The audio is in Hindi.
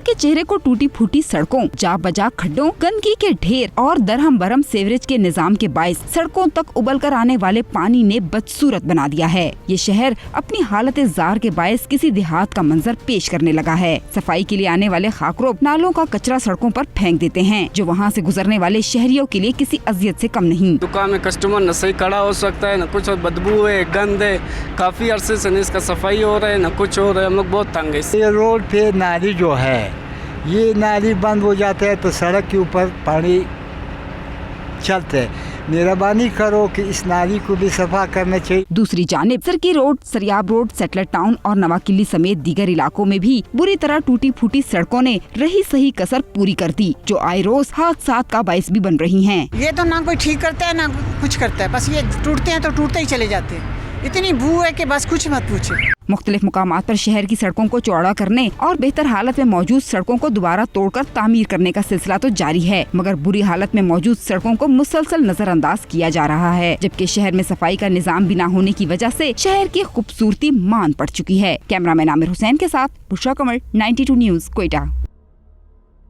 के चेहरे को टूटी फूटी सड़कों, जा बजा खड्डों, गंदगी के ढेर और दरहम बरहम सीवरेज के निजाम के बाइस सड़कों तक उबल कर आने वाले पानी ने बदसूरत बना दिया है। ये शहर अपनी हालत जार के बाइस किसी देहात का मंजर पेश करने लगा है। सफाई के लिए आने वाले खाकरों नालों का कचरा सड़कों पर फेंक देते हैं, जो वहाँ से गुजरने वाले शहरियों के लिए किसी अजियत से कम नहीं। दुकान में कस्टमर न सही खड़ा हो सकता है, न कुछ बदबू है, गंद है, काफी अरसे से इसका सफाई हो रहा है, न कुछ हो रहा है। हम लोग बहुत तंग है। ये रोड पे नाली जो है, ये नाली बंद हो जाता है तो सड़क के ऊपर पानी चलते है। मेहरबानी करो कि इस नाली को भी सफा करना चाहिए। दूसरी जानिब Sarki road, Sariab road, Satellite Town और नवाकिली समेत दीगर इलाकों में भी बुरी तरह टूटी फूटी सड़कों ने रही सही कसर पूरी कर दी, जो आए रोज हादसात का बाइस भी बन रही हैं। ये तो ना कोई ठीक करता है ना कुछ करता है, बस ये टूटते हैं तो टूटते ही चले जाते हैं। इतनी बू है कि बस कुछ मत पूछे। मुख्तलिफ मुकामात पर शहर की सड़कों को चौड़ा करने और बेहतर हालत में मौजूद सड़कों को दोबारा तोड़कर तामीर करने का सिलसिला तो जारी है, मगर बुरी हालत में मौजूद सड़कों को मुसलसल नजरअंदाज किया जा रहा है, जबकि शहर में सफाई का निजाम भी न होने की वजह से शहर की खूबसूरती मान पड़ चुकी है। कैमरामैन आमिर हुसैन के साथ बुशरा कमर, 92 न्यूज़, कोयटा।